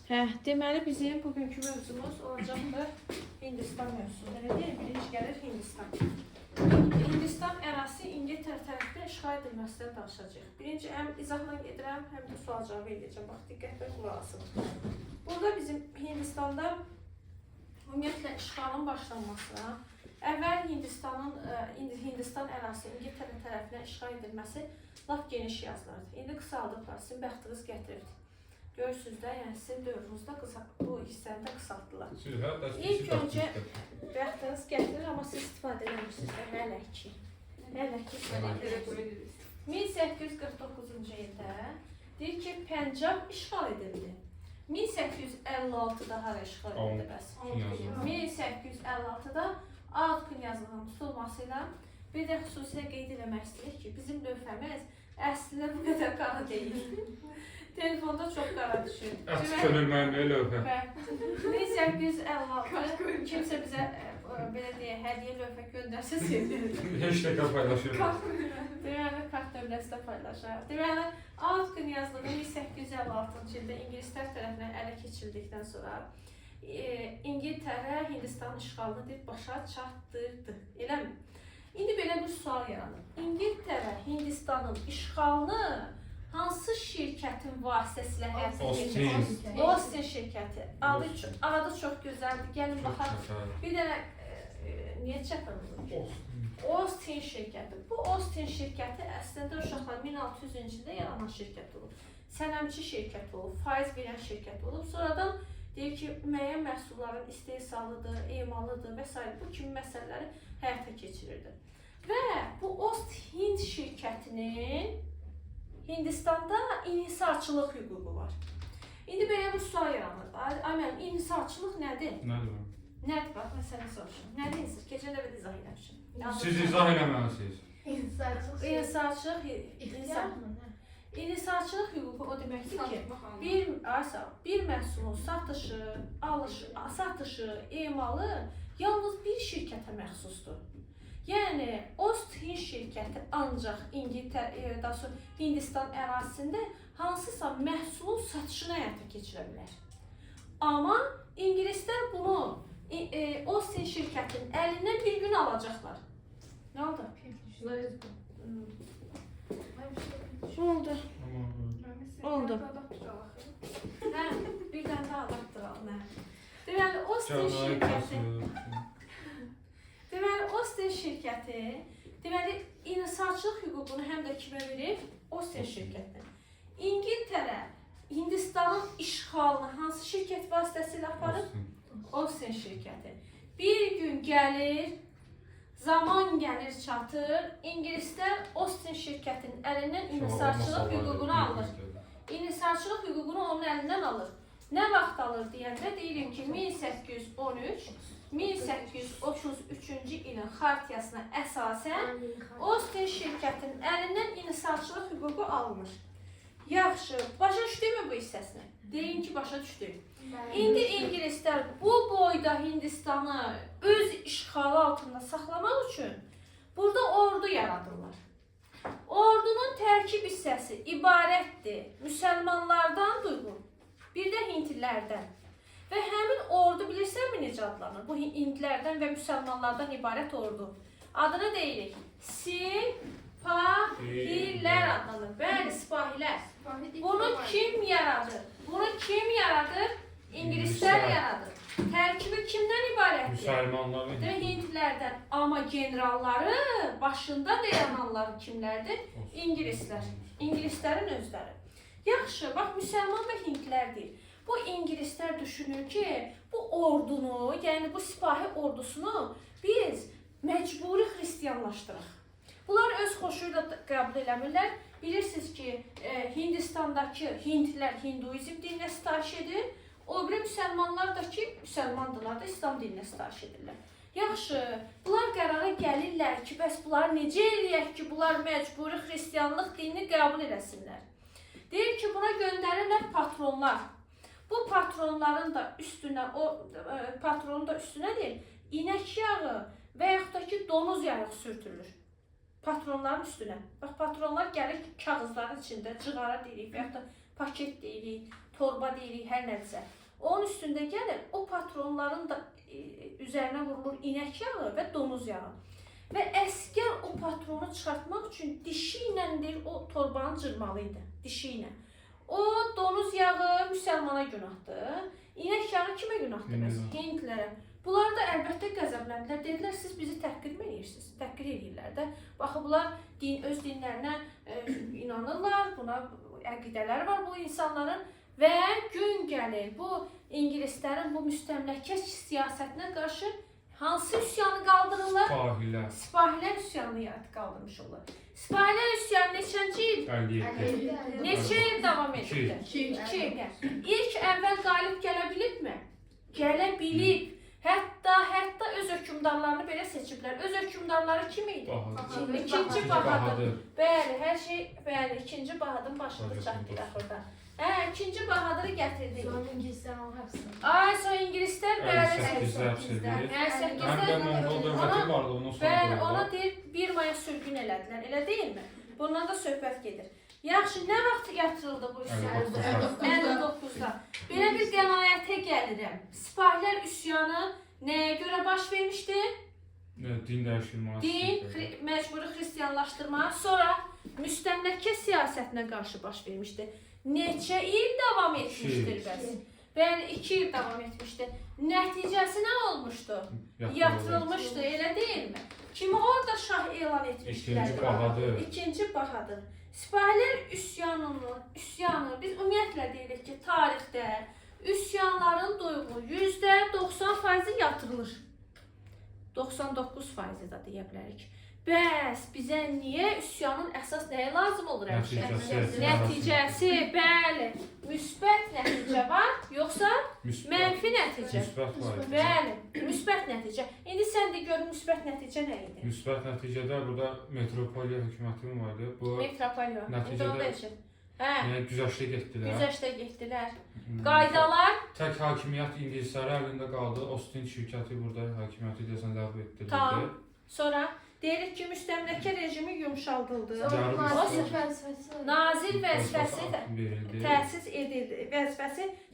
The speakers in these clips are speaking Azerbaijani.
Deməli bizim bugünkü mövzumuz olacaqdır Hindistan mövzusu. Elə deyil, birinci gəlir Hindistan. Hindistan ərazisi İngiltərə tərəfindən işğal edilməsindən danışacağıq. Birinci həm izahla gedirəm, həm də sual cavab edəcəm. Bax, diqqətlə qulaq asın. Burada bizim Hindistanda ümumiyyətlə işğalın başlanmasına, əvvəl Hindistan ərazisi İngiltərə tərəfindən işğal edilməsi lap geniş yazılırdı. İndi qısaldıqlar, sizin bəxtiniz gətirirdi. Görürsünüz də, yəni sizin dövrünüzdə bu hissəni də qısaltdılar. İlk öncə bəxtiniz gətirir, amma siz istifadə edəmirsiniz də, hələ ki. 1849-cu ildə deyir ki, Pəncab işğal edildi. 1856-da hara işğal edildi bəs? 1856-da Ağ Knyazlığının tutulmasıyla bir də xüsusilə qeyd eləmək istəyirik ki, bizim lövhəmiz əslində bu qədər qara deyil. Telefonda çox qara düşür. Açıq görülməyən lövhə. 1856 kimsə bizə belə deyək, hədiyyə lövhə göndərsə sevinirim. Hashtag paylaşırıq. Deməli, kart dövlətdə paylaşar. Deməli, Ağ Knyazlığı 1856-cı ildə ingilislər tərəfindən ələ keçirdikdən sonra İngiltərə Hindistanın işğalını başa çatdırdı. Eləmi? İndi belə bir sual yaranır. İngiltərə Hindistanın işğalını hansı şirkətin vasitəsilə həyata keçirir? Austin şirkəti. Adı çox gözəldir. Gəlin baxaq. Bir dənə niyə çəpəmir? Austin şirkəti. Bu Austin şirkəti əslində uşaqlar 1600-cü ildə yaranan şirkət olub. Sənəmçi şirkət olub, faiz verən şirkət olub. Sonradan deyir ki, müəyyən məhsulların istehsalıdır, emalıdır və s. bu kimi məsələləri həyata keçirirdi. Və bu Ost-Hind şirkətinin Hindistanda inhisarçılıq hüququ var. İndi belə bir sual yaranır. Aynen, inhisarçılıq nədir? Nədir? Nədir? Bax, mən sənə soruşum. Nədir inhisar? Keçən dəfə də izah eləmişim. Siz izah eləməlisiniz. İnhisarçılıq hüququ o deməkdir ki, bir məhsulun satışı, emalı yalnız bir şirkətə məxsusdur. Yəni, Ost-Hind şirkəti ancaq Hindistan ərazisində hansısa məhsulun satışını həyata keçirə bilər. Amma ingilislər bunu Ost-Hind şirkətinin əlindən bir gün alacaqlar. Nə oldu? Oldu. Oldu. Hə, bir dənə də adaptıralım. Deməli, Austin şirkəti inhisarçılıq hüququnu həm də kimə verir? Austin şirkətinə. İngiltərə Hindistanın işğalını hansı şirkət vasitəsilə aparır? Austin şirkəti. Bir gün gəlir, zaman gəlir çatır, İngilislər Austin şirkətinin əlindən inhisarçılıq hüququnu alır. İnhisarçılıq hüququnu onun əlindən alır. Nə vaxt alır deyəndə deyirim ki, 1833-cü ilin xartiyasına əsasən Austin şirkətinin əlindən inhisarçılıq hüququ alınır. Yaxşı, başa düşdükmü bu hissəsini? Deyin ki, başa düşdük. İndi İngilislər bu boyda Hindistanı öz işğalı altında saxlamaq üçün burada ordu yaradırlar. Ordunun tərkib hissəsi ibarətdir müsəlmanlardan duyğun, bir də hindlilərdən. Və həmin ordu bilirsənmi necə adlanır? Bu hindlilərdən və müsəlmanlardan ibarət ordu. Adını deyirik. Sipahilər adlanır. Bəli, sipahilər. Bunu kim yaradır? İngilislər yaradır. Tərkibi kimdən ibarətdir? Müsəlmanların. Hindlilərdən. Amma generalları, başında dayananları kimlərdir? İngilislər. İngilislərin özləri. Yaxşı, bax, müsəlman və hindlilər deyil. Bu İngilislər düşünür ki, bu ordunu, yəni bu sipahi ordusunu biz məcburi xristiyanlaşdırıq. Bunlar öz xoşu ilə qəbul eləmirlər. Bilirsiniz ki, Hindistandakı hindlilər hinduizm dininə sitayiş edir. O biri müsəlmanlar da ki, müsəlmandırlar da İslam dininə sitayiş edirlər. Yaxşı, bunlar qərara gəlirlər ki, bəs bunlar necə eləyək ki, bunlar məcburi xristiyanlıq dinini qəbul eləsinlər. Deyir ki, buna göndərirlər patronlar. Bu patronların da üstünə, patronun da üstünə deyil, inək yağı və yaxud da ki, donuz yağı sürtülür. Patronların üstünə. Bax, patronlar gəlir kağızların içində, cığara deyirik və yaxud da paket deyirik, torba deyirik, hər nədirsə. Onun üstündə gəlir, o patronların da üzərinə vurulur inək yağı və donuz yağı. Və əsgər o patronu çıxartmaq üçün dişi ilə o torbanı cırmalıydı, dişi ilə. O donuz yağı müsəlmana günahdır, inək yağı kimə günahdır bəs? Hindlərə. Bunlar da əlbəttə qəzəbləndilər, dedilər, siz bizi təhqir mi edirsiniz? Təhqir edirlər də. Baxı, bunlar öz dinlərinə inanırlar, buna əqidələri var bu insanların. Və gün gəlir, bu İngilislərin bu müstəmləkə siyasətinə qarşı hansı üsyanı qaldırırlar? Sipahilər. Sipahilər üsyanı qaldırmış olur. Sipahilər üsyanı neçənci il? 57. Neçə il davam edirdi? 2 il. İlk əvvəl qalib gələ bilibmi? Gələ bilib. Hətta öz hökümdarlarını belə seçiblər. Öz hökümdarları kim idi? İkinci Bahadır. Bəli, hər şey, bəli, ikinci Bahadırın başında çatdıq axırda. İkinci Bahadırı gətirdik. Sonra İngilislər onu həbsdir. Ay, sonra İngilislər bəli. 8-də həbs edir. 8-də. Həm də Monqol dövləti vardı, ondan sonra Bəli, qoydular. ona deyir 1 maya sürgün elədilər, elə deyilmi? Bundan da söhbət gedir. Yaxşı, nə vaxt yatırıldı bu üsyan? 59-da. Belə bir qənaətə gəlirəm. Sipahilər üsyanı nəyə görə baş vermişdi? Din dəyişilməsi. Din, məcburi xristiyanlaşdırma, sonra müstəmləkə siyasətinə qarşı baş vermişdi. Neçə il davam etmişdir bəs? Bəli, 2 il davam etmişdi. Nəticəsi nə olmuşdu? Yatırılmışdı, elə deyilmi? Kimi orada şah elan etmişdilər? İkinci Bahadır. İkinci Bahadır. Sipahilər üsyanı, biz ümumiyyətlə deyirik ki, tarixdə üsyanların duyğu %90% yatırılır. 99% da deyə bilərik. Bəs bizə niyə üsyanın əsas nəyə lazım olur həmişə? Nəticəsi, bəli. Müsbət nəticə var, yoxsa mənfi nəticə? Müsbət var. Bəli, müsbət nəticə. İndi sən də görün müsbət nəticə nə idi? Müsbət nəticədə burada metropoliya hökuməti var idi. Bu Metropoliya. İndi onu da eşit. yəni güzəştə getdilər. Güzəştə getdilər. Qaydalar. Tək hakimiyyət İngilislərin əlində qaldı. Ostin şirkəti burada hakimiyyəti deyəsən ləğv etdirildi. Tamam. Sonra deyirik ki, müstəmləkə rejimi yumşaldıldı. Nazir vəzifəsi də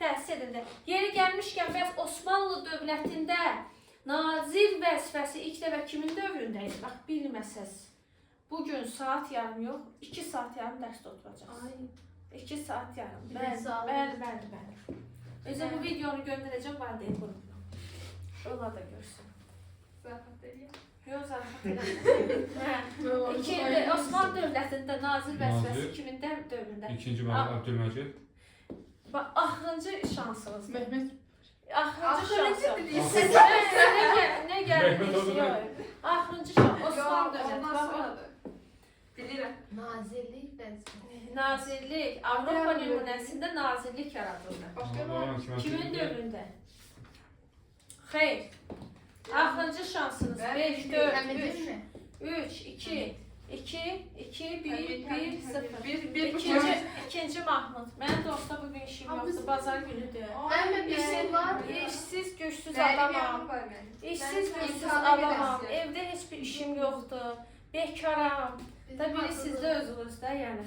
təsis edildi. Yeri gəlmişkən, bəs Osmanlı dövlətində nazir vəzifəsi ilk dəfə kimin dövründə idi? Bax, bilməsəz. Bugün saat yarım yox, 2 saat yarım dərsdə oturacaqsınız. 2 saat yarım. Bəli. Özə bu videonu göndərəcəm valideyn qrupuna. Onlar da görsün. Zarafat eləyəm. Yox, zarafat eləmə. Osmanlı dövlətində nazir vəzifəsi kimin dövründə? İkinci Məhəmməd Əbdülməcid. Bax, axırıncı şansınız. Mehmet. Axırıncı şansınız. Nə Mehmet gəldi? oldu da. Axırıncı şans. Osmanlı dövləti. Bilirəm. Nazirlik vəzifəsi. Nazirlik. Avropa nümunəsində nazirlik yaradıldı. Kimin dövründə? Xeyr. Axırıncı şansınız. 5, 4, 3, 2, 1, 0. İkinci Mahmud. Mənim də orada bugün işim yoxdur. Bazar günüdür. Mənim bir şey var. İşsiz, güçsüz adamam. İşsiz, güçsüz adamam. Evdə heç bir işim yoxdur. Bekaram. Da biri sizdə özünüzdə, yəni.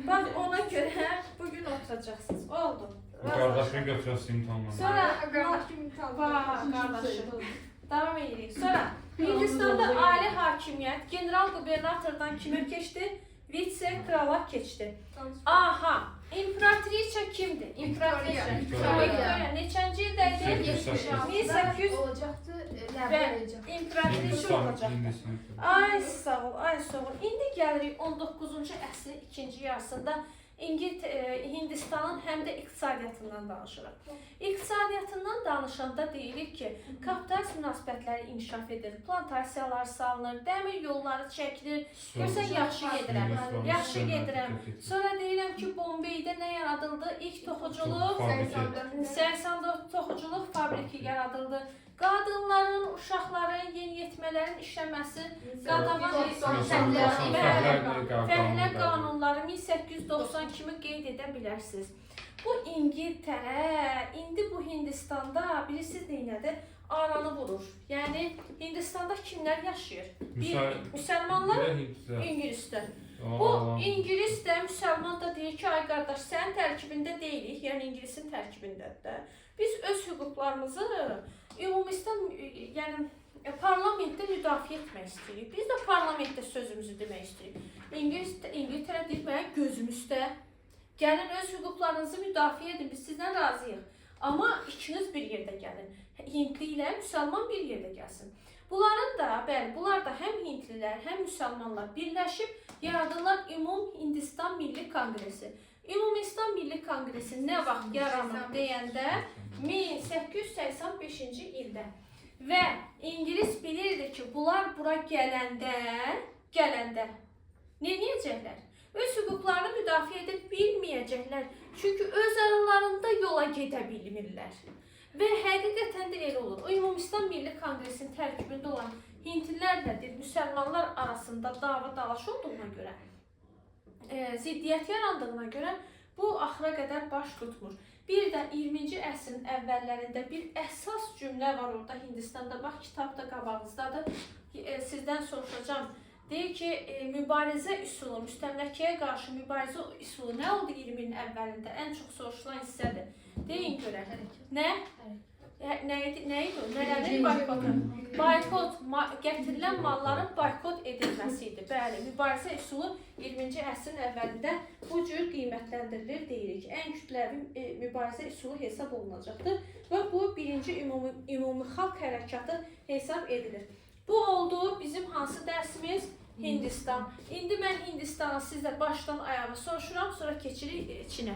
Bax, ona görə bugün oturacaqsınız. Oldu. Qardaşını götürəsin imtahanlarına. Sonra, qardaşım. Davam edirik. Sonra Hindistanda ali hakimiyyət general qubernatordan kimə keçdi? Vitse-krala keçdi. Aha, imperatriça kimdir? Victoria. Victoria. Neçənci ildə idi? 1800 olacaqdı. İmperatriça olacaqdı. Ay sağ ol, ay sağ ol. İndi gəlirik 19-cu əsrin ikinci yarısında Hindistanın həm də iqtisadiyyatından danışırıq. İqtisadiyyatından danışanda deyirik ki, kapitalist münasibətləri inkişaf edir, plantasiyalar salınır, dəmir yolları çəkilir. Görsən, yaxşı gedirəm, yaxşı gedirəm. Sonra deyirəm ki, Bombeydə nə yaradıldı? İlk toxuculuq, 84 toxuculuq fabriki yaradıldı. Qadınların, uşaqların, yeniyetmələrin işləməsi, fəhlə qanunları 1890 kimi qeyd edə bilərsiniz. Bu İngiltərə, indi bu Hindistanda bilirsiniz neynədir? Aranı vurur. Yəni Hindistanda kimlər yaşayır? Müsəlmanlar, İngilislər. Bu İngilis də, müsəlman da deyir ki, ay qardaş, sənin tərkibində deyilik, yəni İngilisin tərkibindədir də. Biz öz hüquqlarımızı ümumilikdə, yəni parlamentdə müdafiə etmək istəyirik. Biz də parlamentdə sözümüzü demək istəyirik. İngiltərə deyir, mənim gözümüzdə. Gəlin öz hüquqlarınızı müdafiə edin, biz sizdən razıyıq. Amma ikiniz bir yerdə gəlin. Hintli ilə müsəlman bir yerdə gəlsin. Bunların da, bəli, bunlar da həm Hindlilər, həm müsəlmanlar birləşib yaradırlar Ümum Hindistan Milli Konqresi. Ümum Hindistan Milli Konqresi nə vaxt yaranıb deyəndə 1885-ci ildə. Və İngilis bilirdi ki, bunlar bura gələndə neyəcəklər? Öz hüquqlarını müdafiə edə bilməyəcəklər. Çünki öz aralarında yola gedə bilmirlər. Və həqiqətən də elə olur. O Ümumdünya Milli Konqresinin tərkibində olan Hindlilərlə müsəlmanlar arasında dava dalaş olduğuna görə, ziddiyyət yarandığına görə bu axıra qədər baş tutmur. Bir də 20-ci əsrin əvvəllərində bir əsas cümlə var orada Hindistanda. Bax, kitab da qabağınızdadır. Sizdən soruşacağım. Deyir ki, mübarizə üsulu, müstəmləkəyə qarşı mübarizə üsulu nə oldu 20-nin əvvəlində? Ən çox soruşulan hissədir. Deyin görək. Nə? Nə idi o? Nələrin boykotu? Boykot, gətirilən malların boykot edilməsi idi. Bəli, mübarizə üsulu 20-ci əsrin əvvəlində bu cür qiymətləndirilir deyirik. Ən kütləvi mübarizə üsulu hesab olunacaqdır və bu birinci ümumi xalq hərəkatı hesab edilir. Bu oldu bizim hansı dərsimiz? Hindistan. İndi mən Hindistanı sizə başdan ayağa soruşuram, sonra keçirik Çinə.